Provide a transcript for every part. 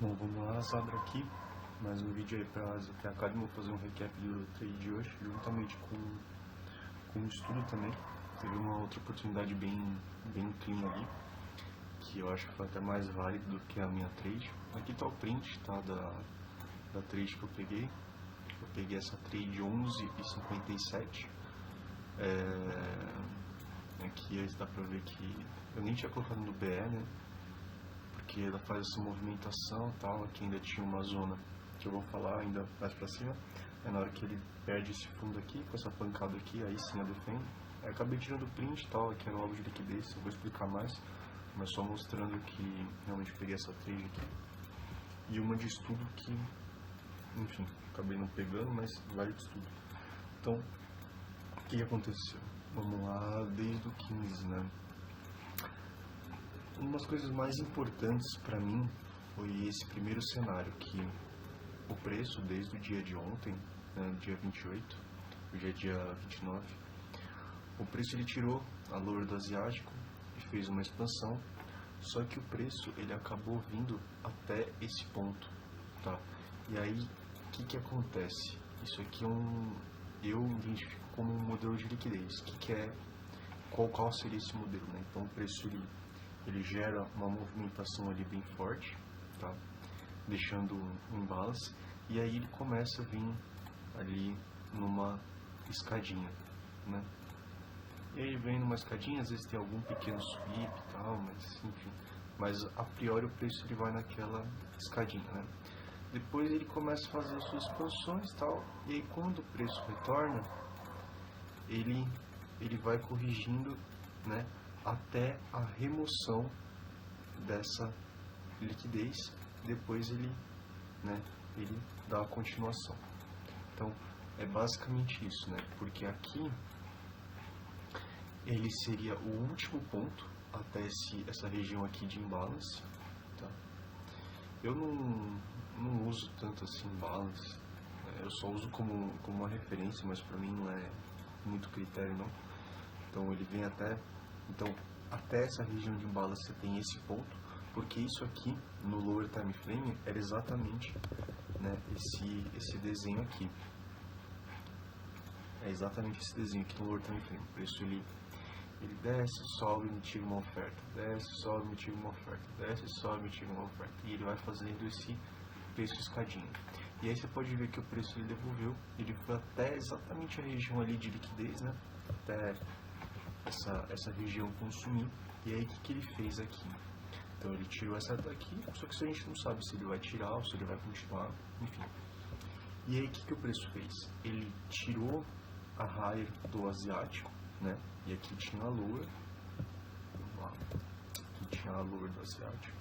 Bom, vamos lá, Sadra aqui, mais um vídeo aí para a Academy. Vou fazer um recap do trade de hoje, juntamente com um estudo também. Teve uma outra oportunidade bem clean ali, que eu acho que foi até mais válido do que a minha trade. Aqui está o print, tá, da trade que eu peguei. Eu peguei essa trade 11h57. Aqui dá pra ver que eu nem tinha colocado no BE, né? Porque ela faz essa movimentação e tal. Aqui ainda tinha uma zona que eu vou falar ainda mais pra cima. É na hora que ele perde esse fundo aqui, com essa pancada aqui, aí sim eu defendo. Aí acabei tirando o print e tal, aqui era o alvo de liquidez, eu vou explicar mais. Mas só mostrando que realmente peguei essa trade aqui. E uma de estudo que, enfim, acabei não pegando, mas vale de estudo. Então, o que aconteceu? Vamos lá, desde o 15, né? Uma das coisas mais importantes para mim foi esse primeiro cenário, que o preço desde o dia de ontem, né, dia 28, hoje é dia 29, o preço ele tirou a lower do asiático e fez uma expansão, só que o preço ele acabou vindo até esse ponto, tá? E aí, o que acontece? Isso aqui eu identifico como um modelo de liquidez. Qual seria esse modelo, né? Então o preço ele gera uma movimentação ali bem forte, tá? Deixando um imbalance, e aí ele começa a vir ali numa escadinha, né? E aí vem numa escadinha, às vezes tem algum pequeno sweep e tal, mas enfim. Mas a priori o preço ele vai naquela escadinha, né? Depois ele começa a fazer as suas expansões e tal, e aí quando o preço retorna, ele vai corrigindo, né, até a remoção dessa liquidez. Depois ele dá a continuação. Então é basicamente isso, né? Porque aqui ele seria o último ponto até essa região aqui de imbalance, tá? Eu não uso tanto assim imbalance, né? Eu só uso como uma referência, mas para mim não é muito critério não. Então ele vem até essa região de imbalance você tem esse ponto, porque isso aqui no lower time frame era exatamente, né, esse desenho aqui. É exatamente esse desenho aqui no lower time frame. Por isso ele desce, sobe, me tira uma oferta, desce, sobe, me tira uma oferta, desce, sobe, me tira uma oferta, e ele vai fazendo esse preço escadinho. E aí você pode ver que o preço ele devolveu, ele foi até exatamente a região ali de liquidez, né? Até essa região consumir. E aí o que ele fez aqui? Então ele tirou essa daqui, só que a gente não sabe se ele vai tirar ou se ele vai continuar, enfim. E aí o que o preço fez? Ele tirou a higher do asiático, né? E aqui tinha a lower. Vamos lá. Aqui tinha a lower do asiático.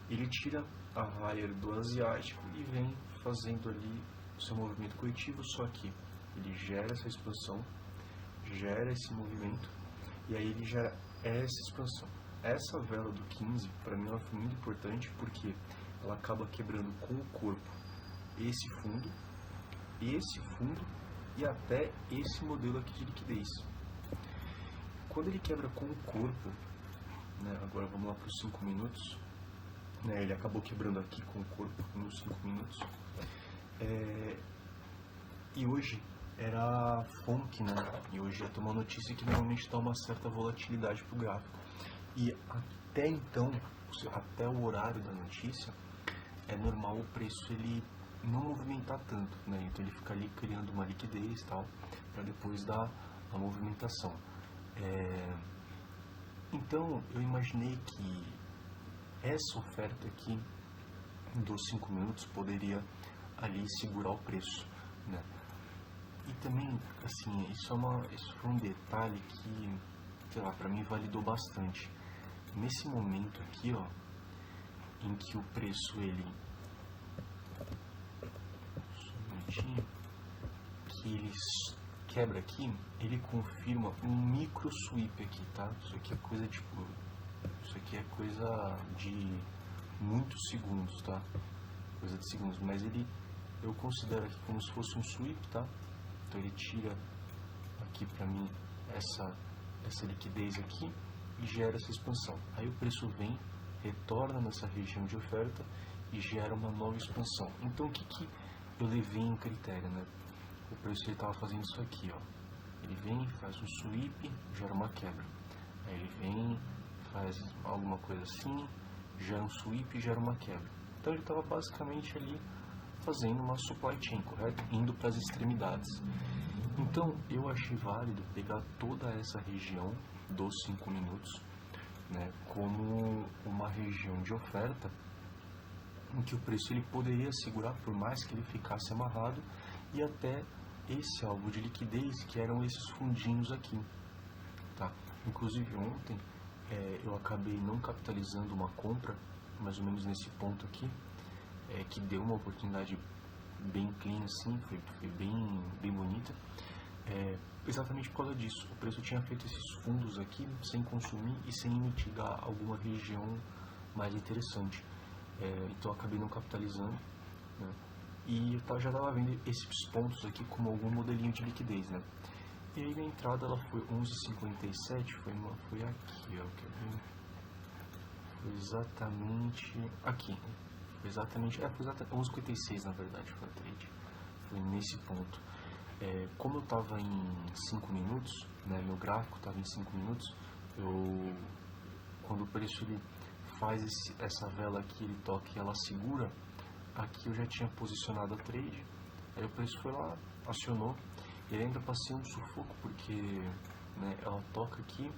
Ele tira a higher do asiático e vem fazendo ali o seu movimento corretivo, só que ele gera essa expansão, gera esse movimento, e aí ele gera essa expansão. Essa vela do 15, para mim, ela foi muito importante porque ela acaba quebrando com o corpo esse fundo e até esse modelo aqui de liquidez. Quando ele quebra com o corpo, né, agora vamos lá para os 5 minutos, né, ele acabou quebrando aqui com o corpo nos 5 minutos. E hoje era FONC, né? E hoje ia ter uma notícia que normalmente dá uma certa volatilidade para o gráfico. E até então, até o horário da notícia, é normal o preço ele não movimentar tanto, né? Então ele fica ali criando uma liquidez e tal, para depois dar a movimentação. Então eu imaginei que essa oferta aqui dos 5 minutos poderia ali segurar o preço, né? E também, assim, isso foi um detalhe que, sei lá, pra mim validou bastante. Nesse momento aqui, ó, em que o preço ele, que ele quebra aqui, ele confirma um micro sweep aqui, tá? Isso aqui é coisa de muitos segundos, tá? Coisa de segundos, mas eu considero aqui como se fosse um sweep, tá? Então ele tira aqui pra mim essa liquidez aqui e gera essa expansão. Aí o preço vem, retorna nessa região de oferta e gera uma nova expansão. Então o que eu levei em critério, né? O preço ele estava fazendo isso aqui, ó. Ele vem, faz um sweep, gera uma quebra. Aí ele vem, faz alguma coisa assim, gera um sweep e gera uma quebra. Então ele estava basicamente ali fazendo uma supply chain, correto? Indo para as extremidades. Então eu achei válido pegar toda essa região dos 5 minutos, né, como uma região de oferta em que o preço ele poderia segurar por mais que ele ficasse amarrado e até esse alvo de liquidez, que eram esses fundinhos aqui, tá? Inclusive ontem eu acabei não capitalizando uma compra mais ou menos nesse ponto aqui, que deu uma oportunidade bem clean assim, foi bem bonita, exatamente por causa disso. O preço tinha feito esses fundos aqui sem consumir e sem mitigar alguma região mais interessante, então eu acabei não capitalizando, né? E eu já estava vendo esses pontos aqui como algum modelinho de liquidez, né? E aí minha entrada ela foi 11,57, foi aqui, ó, quer ver? Foi exatamente aqui, foi exatamente 11,56 na verdade, foi a trade, foi nesse ponto. Como eu estava em 5 minutos, né, meu gráfico estava em 5 minutos, quando o preço ele faz essa vela aqui, ele toca e ela segura, aqui eu já tinha posicionado a trade, aí o preço foi lá, acionou, e aí ainda passei um sufoco, porque, né, ela toca aqui,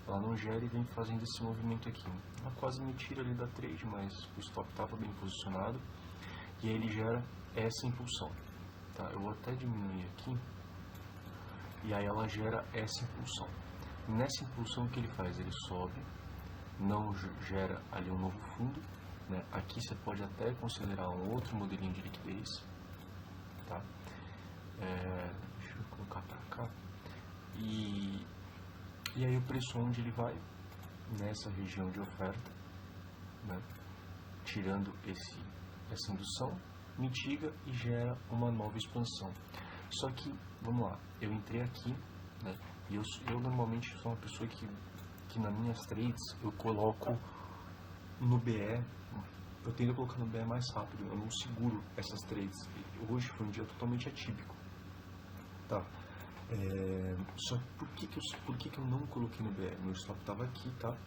ela não gera e vem fazendo esse movimento aqui. Ela quase me tira ali da trade, mas o stop estava bem posicionado, e aí ele gera essa impulsão. Tá, eu vou até diminuir aqui, e aí ela gera essa impulsão. Nessa impulsão o que ele faz? Ele sobe, não gera ali um novo fundo, né? Aqui você pode até considerar um outro modelinho de liquidez, tá? Deixa eu colocar para cá. E aí o preço onde ele vai? Nessa região de oferta, né? Tirando essa indução, mitiga e gera uma nova expansão. Só que, vamos lá, eu entrei aqui, né? E eu normalmente sou uma pessoa que nas minhas trades eu coloco no BE, eu tendo a colocar no BE mais rápido, eu não seguro essas trades. Hoje foi um dia totalmente atípico, tá? Só por que eu não coloquei no BE? Meu stop estava aqui, tá?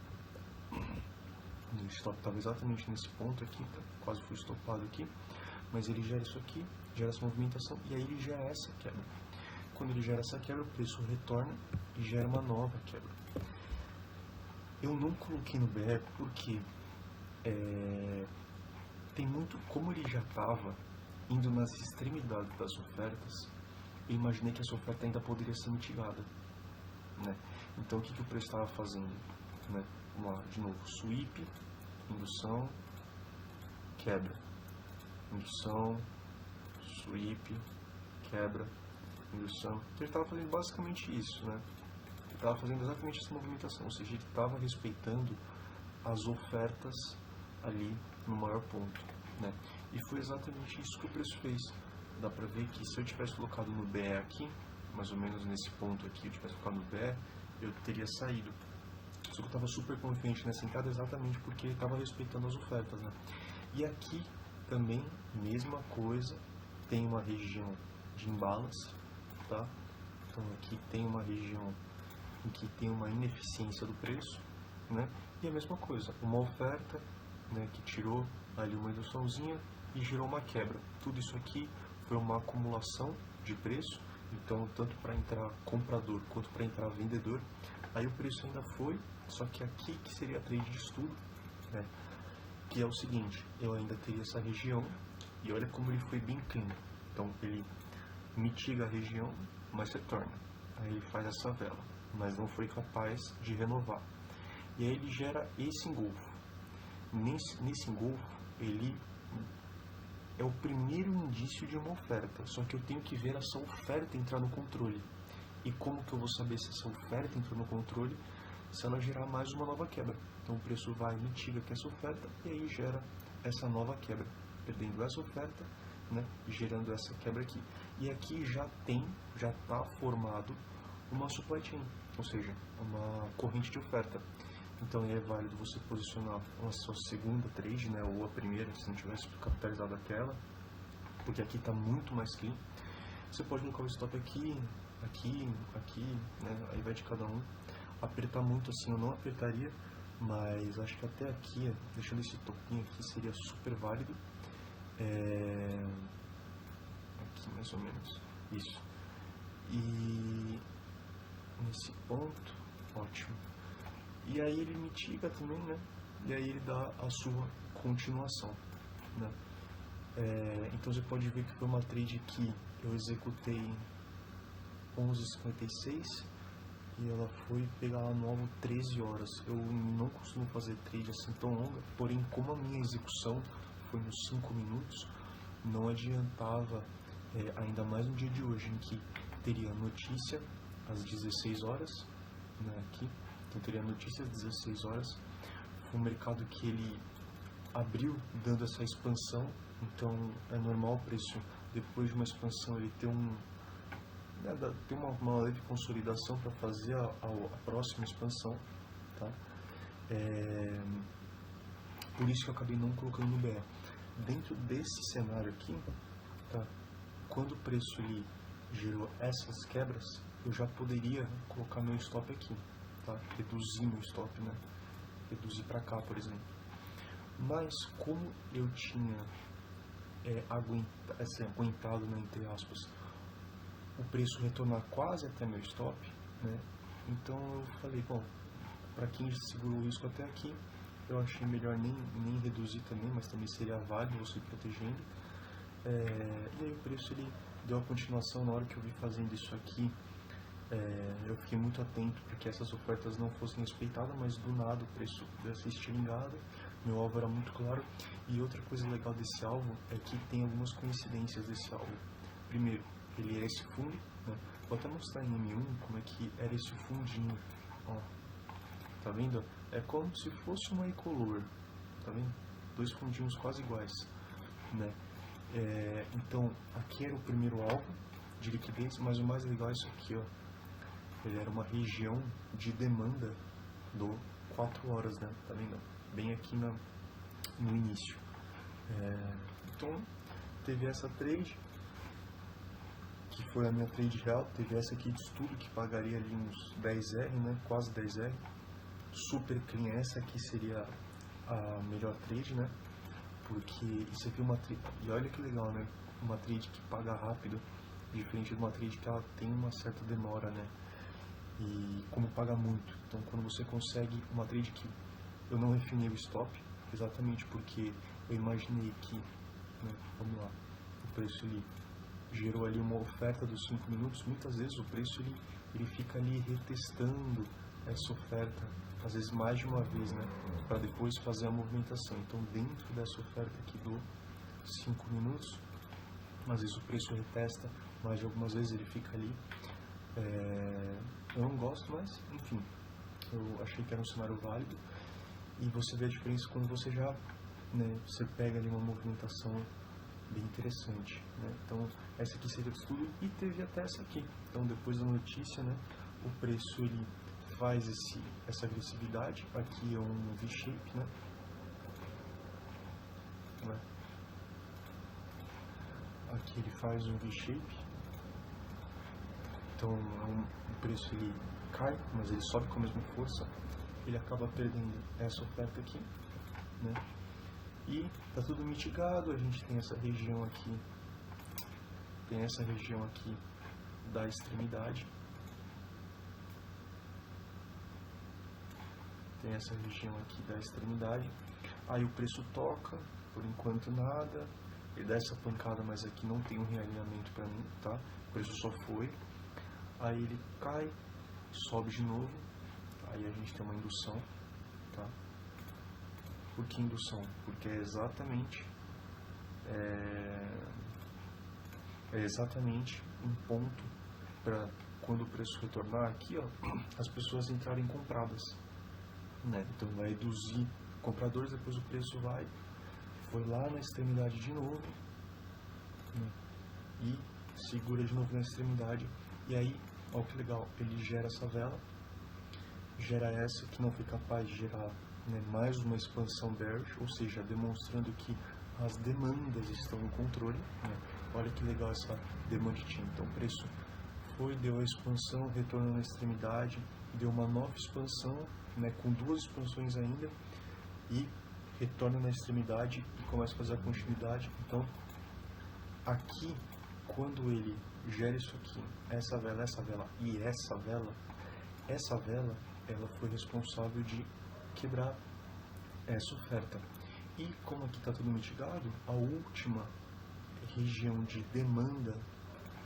Meu stop estava exatamente nesse ponto aqui, tá? Quase fui estopado aqui, mas ele gera isso aqui, gera essa movimentação e aí ele gera essa quebra. Quando ele gera essa quebra, o preço retorna e gera uma nova quebra. Eu não coloquei no BE porque tem muito, como ele já estava indo nas extremidades das ofertas, eu imaginei que essa oferta ainda poderia ser mitigada, né? Então o que o preço estava fazendo, né? Vamos lá, de novo, sweep, indução, quebra, indução, sweep, quebra, indução. Então ele estava fazendo basicamente isso, né? Ele estava fazendo exatamente essa movimentação, ou seja, ele estava respeitando as ofertas ali no maior ponto, né? E foi exatamente isso que o preço fez. Dá pra ver que se eu tivesse colocado no BE aqui, mais ou menos nesse ponto aqui, eu tivesse colocado no BE, eu teria saído. Só que eu estava super confiante nessa entrada exatamente porque ele estava respeitando as ofertas, né? E aqui também, mesma coisa, tem uma região de imbalance, tá? Então aqui tem uma região em que tem uma ineficiência do preço, né? E a mesma coisa, uma oferta, né, que tirou ali uma induçãozinha e gerou uma quebra. Tudo isso aqui foi uma acumulação de preço, então tanto para entrar comprador quanto para entrar vendedor. Aí o preço ainda foi, só que aqui que seria a trade de estudo, né, que é o seguinte, eu ainda teria essa região e olha como ele foi bem clean. Então ele mitiga a região, mas retorna. Aí ele faz essa vela, mas não foi capaz de renovar. E aí ele gera esse engolfo. Nesse engolfo, ele é o primeiro indício de uma oferta, só que eu tenho que ver essa oferta entrar no controle. E como que eu vou saber se essa oferta entrou no controle? Se ela gerar mais uma nova quebra. Então o preço vai, mitiga que essa oferta e aí gera essa nova quebra, perdendo essa oferta, né, e gerando essa quebra aqui. E aqui já está formado uma supply chain, ou seja, uma corrente de oferta. Então é válido você posicionar a sua segunda trade, né, ou a primeira, se não tivesse capitalizado aquela, porque aqui está muito mais clean. Você pode colocar o stop aqui, né, aí vai de cada um. Apertar muito assim eu não apertaria, mas acho que até aqui, deixando esse topinho aqui, seria super válido. Aqui mais ou menos, isso. E nesse ponto, ótimo. E aí ele mitiga também, né? E aí ele dá a sua continuação, né? Então você pode ver que foi uma trade que eu executei 11h56 e ela foi pegar lá no alvo 13 horas. Eu não costumo fazer trade assim tão longa, porém como a minha execução foi nos 5 minutos, não adiantava, ainda mais no dia de hoje, em que teria notícia às 16 horas, né, aqui, então teria notícia às 16 horas, foi um mercado que ele abriu dando essa expansão, então é normal o preço, depois de uma expansão, ele ter uma leve consolidação para fazer a próxima expansão, tá? Por isso que eu acabei não colocando no BE. Dentro desse cenário aqui, tá? Quando o preço ele gerou essas quebras, eu já poderia colocar meu stop aqui, tá? Reduzir meu stop, né? Reduzir para cá, por exemplo. Mas como eu tinha aguentado, né, entre aspas, o preço retornar quase até meu stop, né? Então eu falei, bom, para quem segurou o risco até aqui, eu achei melhor nem reduzir também, mas também seria válido você ir protegendo. E aí o preço ele deu a continuação. Na hora que eu vi fazendo isso aqui, eu fiquei muito atento para que essas ofertas não fossem respeitadas, mas do nada o preço deu essa estilingada, meu alvo era muito claro. E outra coisa legal desse alvo é que tem algumas coincidências desse alvo. Primeiro, ele é esse fundo, né? Vou até mostrar em M1 como é que era esse fundinho, ó. Tá vendo? É como se fosse uma Ecolor, tá vendo? Dois fundinhos quase iguais, né? Então, aqui era o primeiro alvo de liquidez, mas o mais legal é isso aqui, ó. Ele era uma região de demanda do 4 horas, né? Tá vendo? Bem aqui no início. Então, teve essa trade, que foi a minha trade real. Teve essa aqui de estudo, que pagaria ali uns 10R, né? Quase 10R. Super clean, essa aqui seria a melhor trade, né? Porque isso aqui é uma trade, e olha que legal, né? Uma trade que paga rápido, diferente de uma trade que ela tem uma certa demora, né? E como paga muito, então quando você consegue uma trade que eu não refinei o stop, exatamente porque eu imaginei que, né, vamos lá, o preço ele gerou ali uma oferta dos 5 minutos, muitas vezes o preço ele fica ali retestando essa oferta, às vezes mais de uma vez, né, para depois fazer a movimentação. Então dentro dessa oferta aqui do 5 minutos, às vezes o preço retesta, mas de algumas vezes ele fica ali. Eu não gosto, mas enfim, eu achei que era um cenário válido. E você vê a diferença quando você já, né, você pega ali uma movimentação bem interessante, né? Então essa aqui seria o estudo, e teve até essa aqui. Então depois da notícia, né, o preço ele faz essa agressividade. Aqui é um V-shape, né? Aqui ele faz um V-shape. Então o preço ele cai, mas ele sobe com a mesma força. Ele acaba perdendo essa oferta aqui, né? E tá tudo mitigado. A gente tem essa região aqui, da extremidade. Aí o preço toca, por enquanto nada. Ele dá essa pancada, mas aqui não tem um realinhamento para mim, tá? O preço só foi. Aí ele cai, sobe de novo. Aí a gente tem uma indução, tá? Por que indução? Porque é exatamente um ponto para quando o preço retornar aqui, ó, as pessoas entrarem compradas, né? Então vai reduzir compradores, depois o preço foi lá na extremidade de novo, né? E segura de novo na extremidade. E aí, ó que legal, ele gera essa vela, gera essa que não foi capaz de gerar, né, mais uma expansão bearish, ou seja, demonstrando que as demandas estão no controle, né? Olha que legal essa demand chain. Então o preço deu a expansão, retorno na extremidade, deu uma nova expansão, né, com duas expansões ainda, e retorna na extremidade e começa a fazer a continuidade. Então aqui, quando ele gera isso aqui, essa vela e essa vela, ela foi responsável de quebrar essa oferta. E como aqui está tudo mitigado, a última região de demanda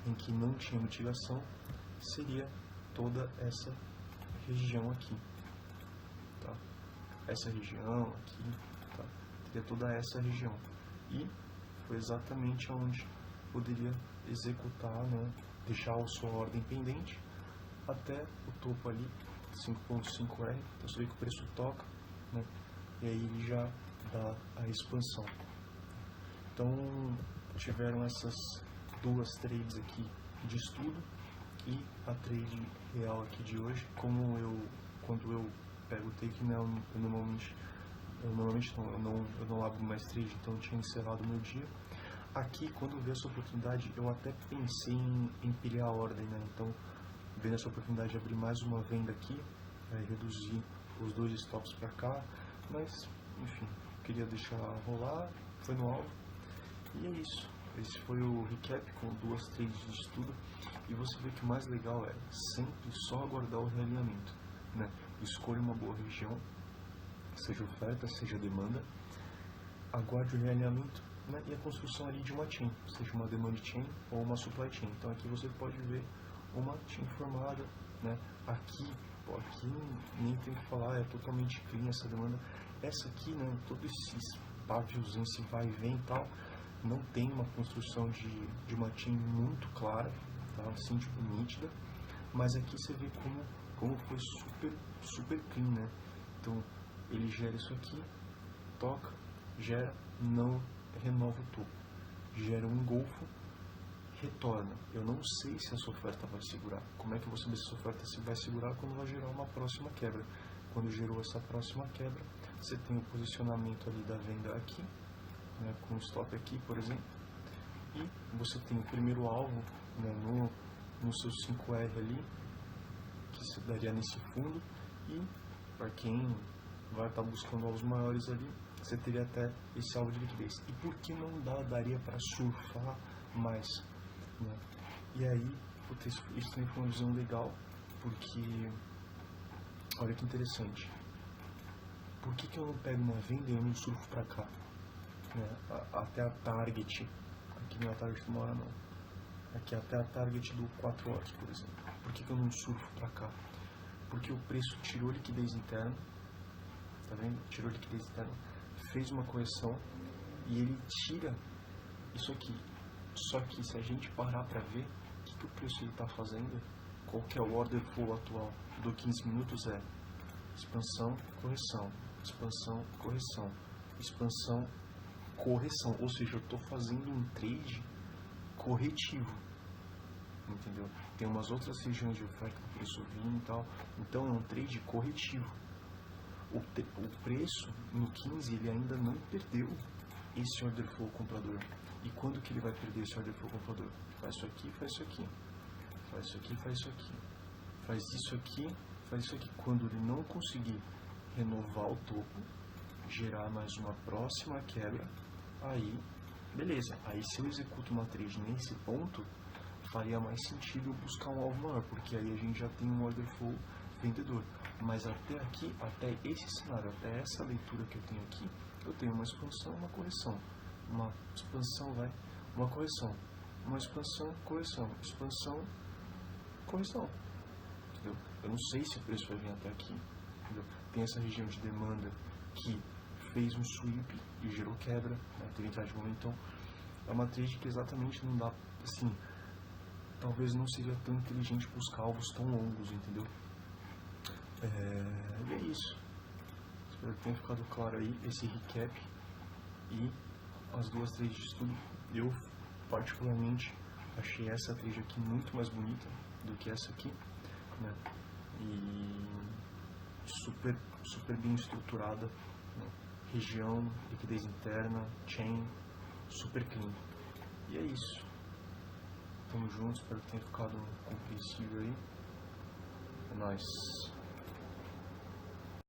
em que não tinha mitigação seria toda essa região aqui, tá? Essa região aqui, tá? Teria toda essa região. E foi exatamente onde poderia executar, né, deixar a sua ordem pendente até o topo ali, 5.5R. Então você vê que o preço toca, né, e aí ele já dá a expansão. Então tiveram essas duas trades aqui de estudo e a trade real aqui de hoje. Quando eu pego o take, né, eu normalmente não abro mais trade, então eu tinha encerrado o meu dia. Aqui, quando eu vi essa oportunidade, eu até pensei em empilhar a ordem, né? Então, vendo essa oportunidade de abrir mais uma venda aqui, reduzir os dois stops para cá, mas, enfim, queria deixar rolar, foi no alvo, e é isso. Esse foi o recap com duas trades de estudo, e você vê que o mais legal é sempre só aguardar o realinhamento, né? Escolha uma boa região, seja oferta, seja demanda, aguarde o realinhamento, né, e a construção ali de uma chain, seja uma demand chain ou uma supply chain. Então aqui você pode ver uma chain formada, né? Aqui nem tem o que falar, é totalmente clean essa demanda. Essa aqui, né, todos esses pavios, esse vai e vem e tal, não tem uma construção de uma chain muito clara, tá? Assim, tipo, nítida, mas aqui você vê como foi super clean, né? Então ele gera isso aqui, toca, gera, não renova o topo, gera um engolfo, retorna. Eu não sei se essa oferta vai segurar. Como é que eu vou saber se essa oferta vai segurar? Quando vai gerar uma próxima quebra. Quando gerou essa próxima quebra, você tem o posicionamento ali da venda aqui, né, com o stop aqui, por exemplo, e você tem o primeiro alvo, né, no seu 5R ali, que se daria nesse fundo, e para quem vai estar buscando alvos maiores ali, você teria até esse alvo de liquidez. E por que não daria para surfar mais, né? E aí, isso também foi uma visão legal, porque olha que interessante. Por que eu não pego uma venda e eu não surfo para cá, né? Até a target, aqui não é a target de uma hora não, aqui até a target do 4 horas, por exemplo. Por que eu não surfo para cá? Porque o preço tirou liquidez interna, tá vendo? Tirou liquidez interna, fez uma correção e ele tira isso aqui. Só que se a gente parar para ver o que o preço ele está fazendo, qual que é o order flow atual do 15 minutos, é expansão, correção, expansão, correção, expansão, correção. Ou seja, eu estou fazendo um trade corretivo, entendeu? Tem umas outras regiões de oferta que o preço vindo e tal, então é um trade corretivo. O preço no 15 ele ainda não perdeu esse order flow comprador. E quando que ele vai perder esse order flow comprador? Faz isso aqui, faz isso aqui, faz isso aqui, faz isso aqui, faz isso aqui, faz isso aqui. Quando ele não conseguir renovar o topo, gerar mais uma próxima quebra, aí beleza. Aí se eu executo uma trade nesse ponto, faria mais sentido buscar um alvo maior, porque aí a gente já tem um order flow vendedor. Mas até aqui, até esse cenário, até essa leitura que eu tenho aqui, eu tenho uma expansão, uma correção. Uma expansão, uma correção. Uma expansão, correção. Expansão, correção. Entendeu? Eu não sei se o preço vai vir até aqui. Entendeu? Tem essa região de demanda que fez um sweep e gerou quebra, né? Teve entrada de momento. Então, é uma trade que exatamente não dá, assim, talvez não seria tão inteligente buscar alvos tão longos, entendeu? E é isso. Espero que tenha ficado claro aí esse recap e as duas trades de estudo. Eu particularmente achei essa trade aqui muito mais bonita do que essa aqui, né? E super bem estruturada, né? Região, liquidez interna, chain, super clean. E é isso. Tamo junto, espero que tenha ficado compreensível aí. É nóis.